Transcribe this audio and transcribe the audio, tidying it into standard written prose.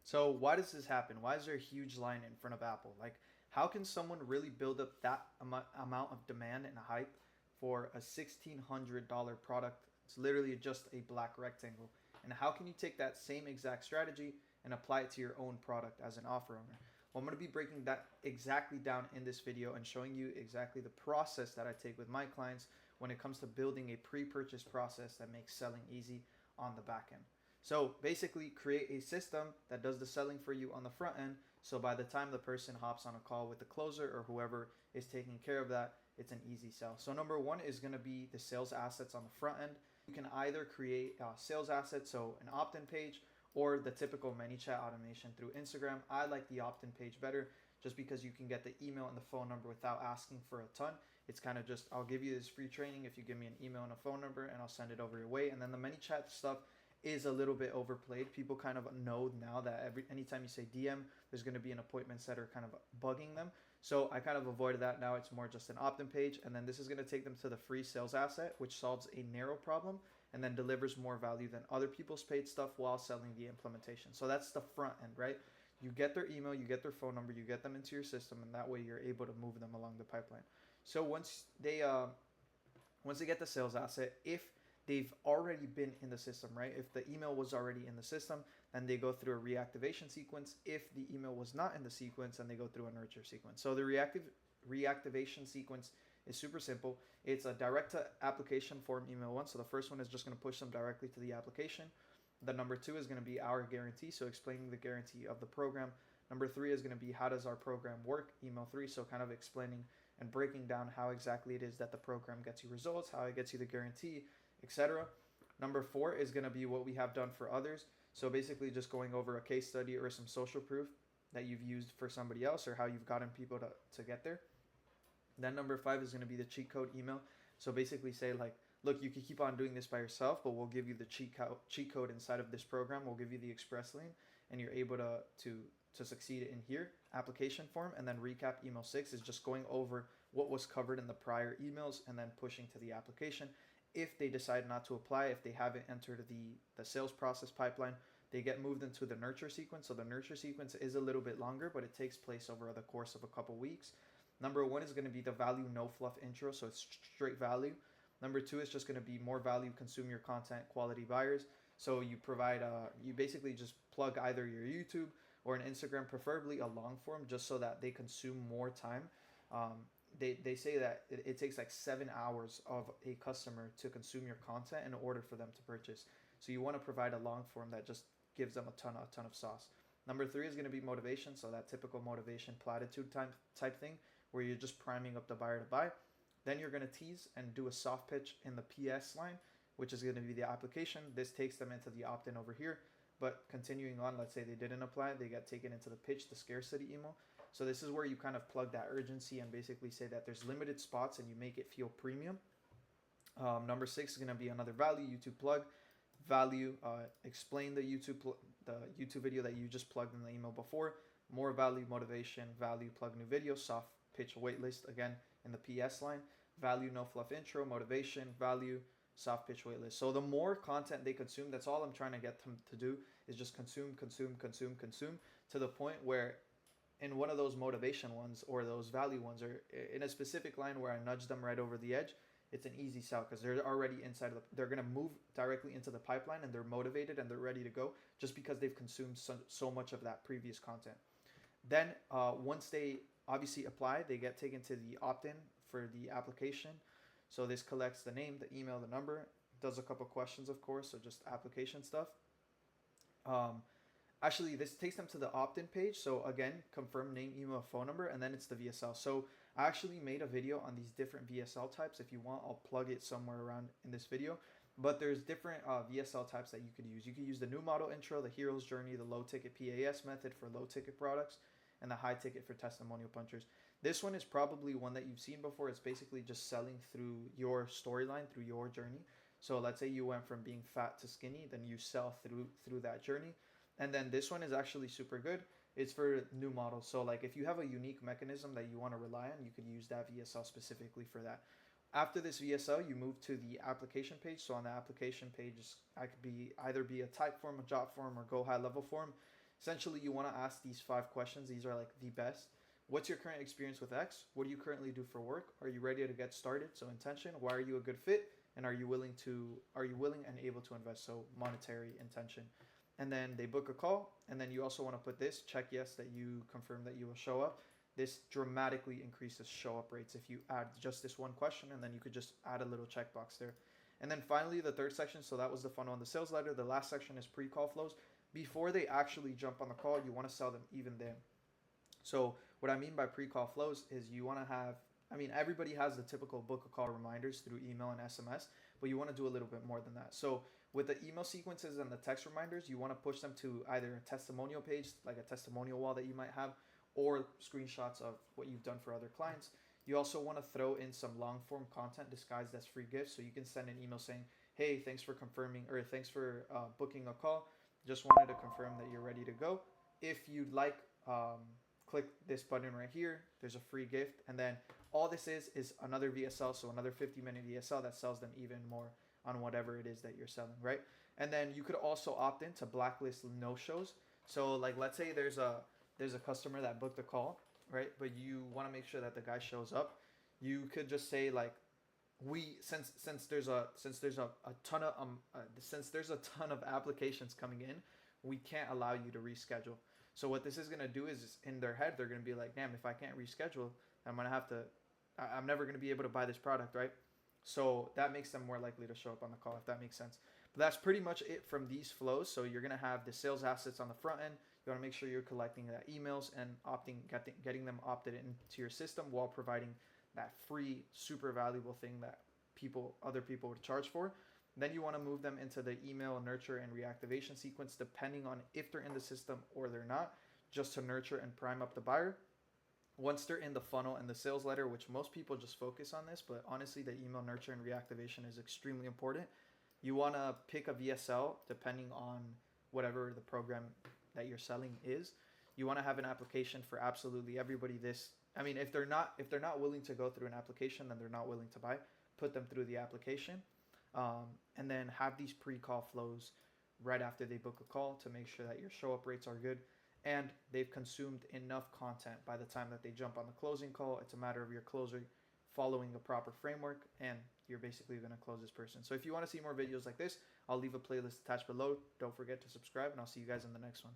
So why does this happen? Why is there a huge line in front of Apple? Like, how can someone really build up that amount of demand and hype for a $1,600 product? It's literally just a black rectangle. And how can you take that same exact strategy and apply it to your own product as an offer owner? Well, I'm going to be breaking that exactly down in this video and showing you exactly the process that I take with my clients when it comes to building a pre-purchase process that makes selling easy on the back end. So basically create a system that does the selling for you on the front end. So by the time the person hops on a call with the closer or whoever is taking care of that, it's an easy sell. So number one is going to be the sales assets on the front end. You can either create sales assets, so an opt-in page, or the typical ManyChat automation through Instagram. I like the opt-in page better just because you can get the email and the phone number without asking for a ton. It's kind of just, I'll give you this free training if you give me an email and a phone number, and I'll send it over your way. And then the ManyChat stuff is a little bit overplayed. People kind of know now that anytime you say DM, there's going to be an appointment setter kind of bugging them. So I kind of avoided that. Now it's more just an opt-in page, and then this is going to take them to the free sales asset, which solves a narrow problem and then delivers more value than other people's paid stuff while selling the implementation. So that's the front end, right? You get their email, you get their phone number, you get them into your system, and that way you're able to move them along the pipeline. So once they get the sales asset, if they've already been in the system, right? If the email was already in the system, then they go through a reactivation sequence. If the email was not in the sequence, then they go through a nurture sequence. So the reactivation sequence is super simple. It's a direct to application form email one. So the first one is just going to push them directly to the application. The number two is going to be our guarantee, so explaining the guarantee of the program. Number three is going to be how does our program work, email three, so kind of explaining and breaking down how exactly it is that the program gets you results, how it gets you the guarantee, etc. Number four is going to be what we have done for others. So basically just going over a case study or some social proof that you've used for somebody else or how you've gotten people to get there. Then number five is going to be the cheat code email. So basically say like, look, you can keep on doing this by yourself, but we'll give you the cheat code inside of this program. We'll give you the express lane, and you're able to succeed in here. Application form, and then recap email six is just going over what was covered in the prior emails and then pushing to the application. If they decide not to apply, if they haven't entered the sales process pipeline, they get moved into the nurture sequence. So the nurture sequence is a little bit longer, but it takes place over the course of a couple weeks. Number one is going to be the value no fluff intro, so it's straight value. Number two is just going to be more value, consume your content, quality buyers. So you provide, you basically just plug either your YouTube or an Instagram, preferably a long form, just so that they consume more time. They say that it takes like 7 hours of a customer to consume your content in order for them to purchase. So you want to provide a long form that just gives them a ton of sauce. Number three is going to be motivation. So that typical motivation platitude type thing where you're just priming up the buyer to buy. Then you're going to tease and do a soft pitch in the PS line, which is going to be the application. This takes them into the opt-in over here. But continuing on, let's say they didn't apply, they get taken into the pitch, the scarcity email. So this is where you kind of plug that urgency and basically say that there's limited spots and you make it feel premium. Number six is going to be another value, YouTube plug. Value, explain the YouTube video that you just plugged in the email before. More value, motivation, value, plug new video, soft pitch waitlist again in the PS line. Value, no fluff intro, motivation, value, soft pitch waitlist. So the more content they consume, that's all I'm trying to get them to do is just consume to the point where in one of those motivation ones or those value ones or in a specific line where I nudge them right over the edge, it's an easy sell because they're already inside of they're going to move directly into the pipeline and they're motivated and they're ready to go just because they've consumed so much of that previous content. Then once they obviously apply, they get taken to the opt-in for the application. So this collects the name, the email, the number, does a couple questions, of course, so just application stuff. Actually, this takes them to the opt-in page. So again, confirm name, email, phone number, and then it's the VSL. So I actually made a video on these different VSL types. If you want, I'll plug it somewhere around in this video. But there's different VSL types that you could use. You could use the new model intro, the hero's journey, the low ticket PAS method for low ticket products, and the high ticket for testimonial punchers. This one is probably one that you've seen before. It's basically just selling through your storyline, through your journey. So let's say you went from being fat to skinny, then you sell through that journey. And then this one is actually super good. It's for new models. So like if you have a unique mechanism that you want to rely on, you could use that VSL specifically for that. After this VSL, you move to the application page. So on the application page, I could either be a type form, a job form, or go high level form. Essentially, you want to ask these 5 questions. These are like the best. What's your current experience with X? What do you currently do for work? Are you ready to get started? So intention. Why are you a good fit? And are you willing and able to invest? So monetary intention. And then they book a call. And then you also want to put this, check yes that you confirm that you will show up. This dramatically increases show up rates if you add just this one question, and then you could just add a little checkbox there. And then finally, the third section, so that was the funnel and the sales letter. The last section is pre-call flows. Before they actually jump on the call, you want to sell them even then. So what I mean by pre-call flows is you want to have, I mean, everybody has the typical book a call reminders through email and SMS, but you want to do a little bit more than that. So with the email sequences and the text reminders, you want to push them to either a testimonial page, like a testimonial wall that you might have, or screenshots of what you've done for other clients. You also want to throw in some long form content disguised as free gifts. So you can send an email saying, hey, thanks for confirming, or thanks for booking a call. Just wanted to confirm that you're ready to go. If you'd like, click this button right here. There's a free gift. And then all this is another VSL, so another 50-minute VSL that sells them even more on whatever it is that you're selling, right? And then you could also opt in to blacklist no-shows. So like, let's say there's a customer that booked a call, right? But you want to make sure that the guy shows up. You could just say like, since there's a ton of applications coming in, we can't allow you to reschedule. So what this is gonna do is in their head they're gonna be like, damn, if I can't reschedule, I'm never gonna be able to buy this product, right? So that makes them more likely to show up on the call, if that makes sense. But that's pretty much it from these flows. So you're gonna have the sales assets on the front end. You want to make sure you're collecting that emails and getting them opted into your system while providing that free, super valuable thing that other people would charge for. Then you want to move them into the email nurture and reactivation sequence, depending on if they're in the system or they're not, just to nurture and prime up the buyer. Once they're in the funnel and the sales letter, which most people just focus on this, but honestly, the email nurture and reactivation is extremely important. You want to pick a VSL depending on whatever the program that you're selling is. You want to have an application for absolutely everybody. If they're not willing to go through an application, then they're not willing to buy. Put them through the application, and then have these pre-call flows right after they book a call to make sure that your show up rates are good and they've consumed enough content by the time that they jump on the closing call. It's a matter of your closer following a proper framework, and you're basically going to close this person. So if you want to see more videos like this, I'll leave a playlist attached below. Don't forget to subscribe, and I'll see you guys in the next one.